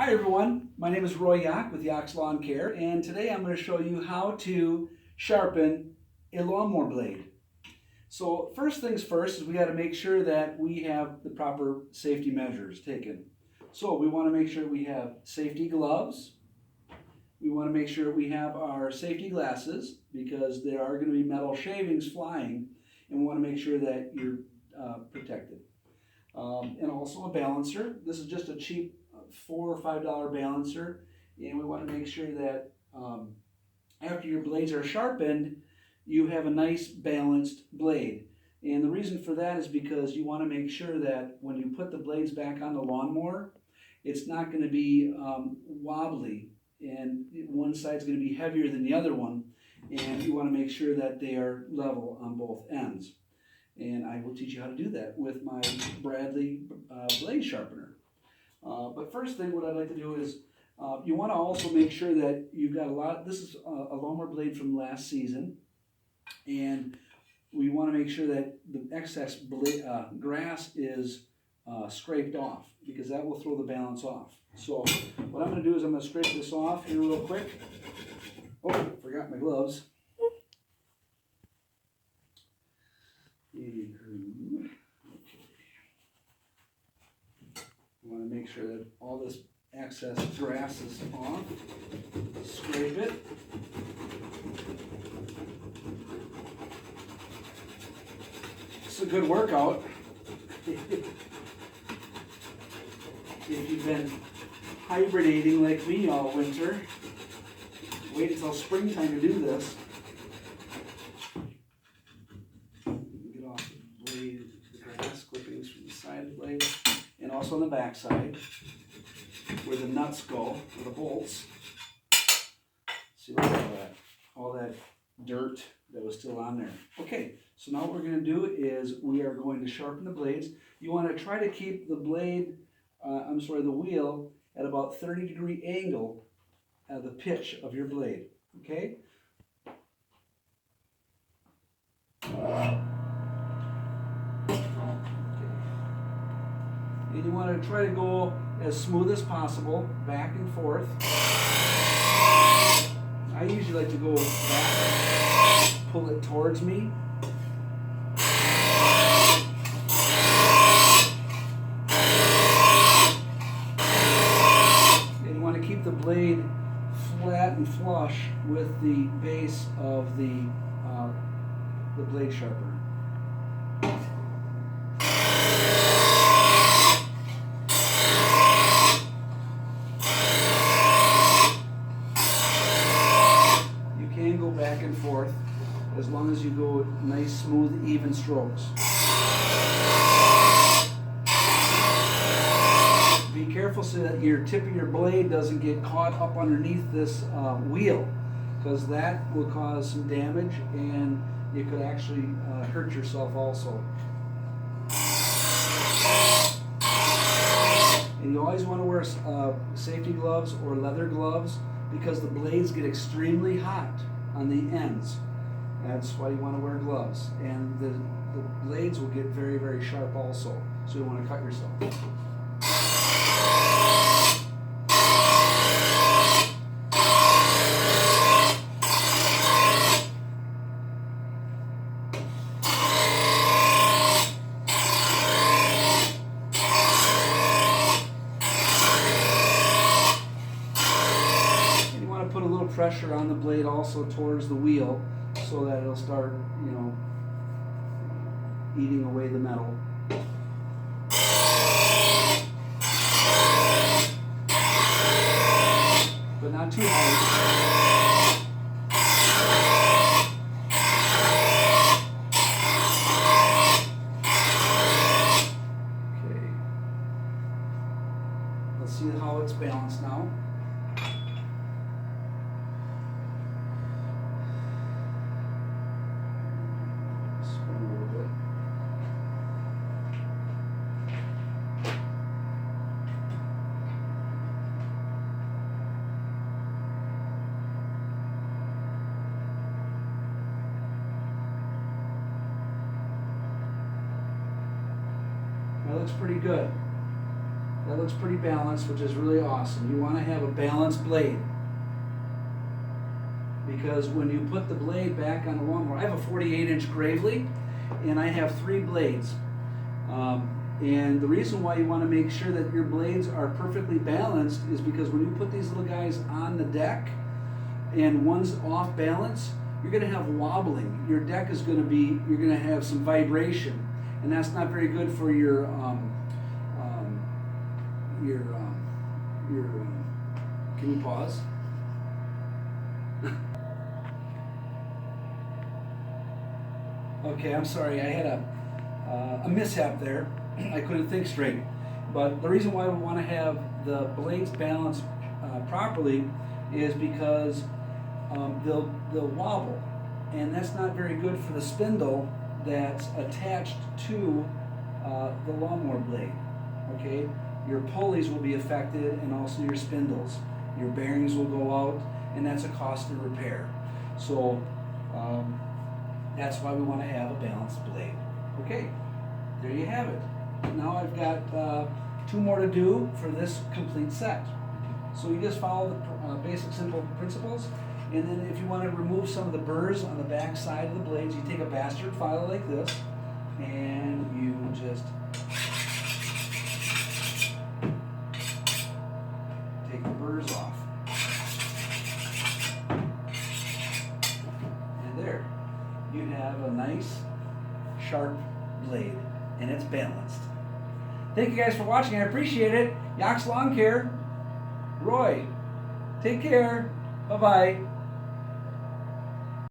Hi everyone, my name is Roy Yach with Yach's Lawn Care, and today I'm going to show you how to sharpen a lawnmower blade. So first things first is we got to make sure that we have the proper safety measures taken. So we want to make sure we have safety gloves. We want to make sure we have our safety glasses because there are going to be metal shavings flying, and we want to make sure that you're protected. And also a balancer. This is just a cheap $4 or $5 balancer, and we want to make sure that after your blades are sharpened, you have a nice balanced blade. And the reason for that is because you want to make sure that when you put the blades back on the lawnmower, it's not going to be wobbly, and one side's going to be heavier than the other one, and you want to make sure that they are level on both ends. And I will teach you how to do that with my Bradley blade sharpener. But first thing, what I'd like to do is you want to also make sure that you've got this is a lawnmower blade from last season, and we want to make sure that the excess grass is scraped off, because that will throw the balance off. So what I'm going to do is I'm going to scrape this off here real quick. Oh, forgot my gloves. We want to make sure that all this excess grass is off. Scrape it. It's a good workout. If you've been hibernating like me all winter, wait until springtime to do this. Get off the blade, the grass clippings from the side of the blade, and also on the back side where the nuts go, or the bolts. See, look at all that dirt that was still on there. Okay, so now what we're going to do is we are going to sharpen the blades. You want to try to keep the blade, the wheel at about 30-degree angle at the pitch of your blade. Okay? And you want to try to go as smooth as possible, back and forth. I usually like to go back, pull it towards me. And you want to keep the blade flat and flush with the base of the blade sharpener. Back and forth, as long as you go nice, smooth, even strokes. Be careful so that your tip of your blade doesn't get caught up underneath this wheel, because that will cause some damage, and you could actually hurt yourself also. And you always want to wear safety gloves or leather gloves, because the blades get extremely hot on the ends. That's why you want to wear gloves. And the blades will get very, very sharp also, so you don't want to cut yourself. Put a little pressure on the blade also towards the wheel, so that it'll start, eating away the metal. But not too hard. Okay. Let's see how it's balanced now. That looks pretty good. That looks pretty balanced, which is really awesome. You want to have a balanced blade, because when you put the blade back on the lawnmower, I have a 48-inch Gravely, and I have 3 blades. And the reason why you want to make sure that your blades are perfectly balanced is because when you put these little guys on the deck and one's off balance, you're going to have wobbling. Your deck is going to be, you're going to have some vibration, and that's not very good for your can you pause? Okay, I'm sorry, I had a mishap there. I couldn't think straight. But the reason why we want to have the blades balanced properly is because they'll wobble, and that's not very good for the spindle that's attached to the lawnmower blade. Okay, your pulleys will be affected, and also your spindles. Your bearings will go out, and that's a costly repair. So that's why we want to have a balanced blade. Okay, there you have it. Now I've got 2 more to do for this complete set. So you just follow the basic simple principles, and then if you want to remove some of the burrs on the back side of the blades, you take a bastard file like this, and you just take the burrs off. And there, you have a nice, sharp blade, and it's balanced. Thank you guys for watching. I appreciate it. YACH'S Lawn Care. Roy, take care. Bye-bye.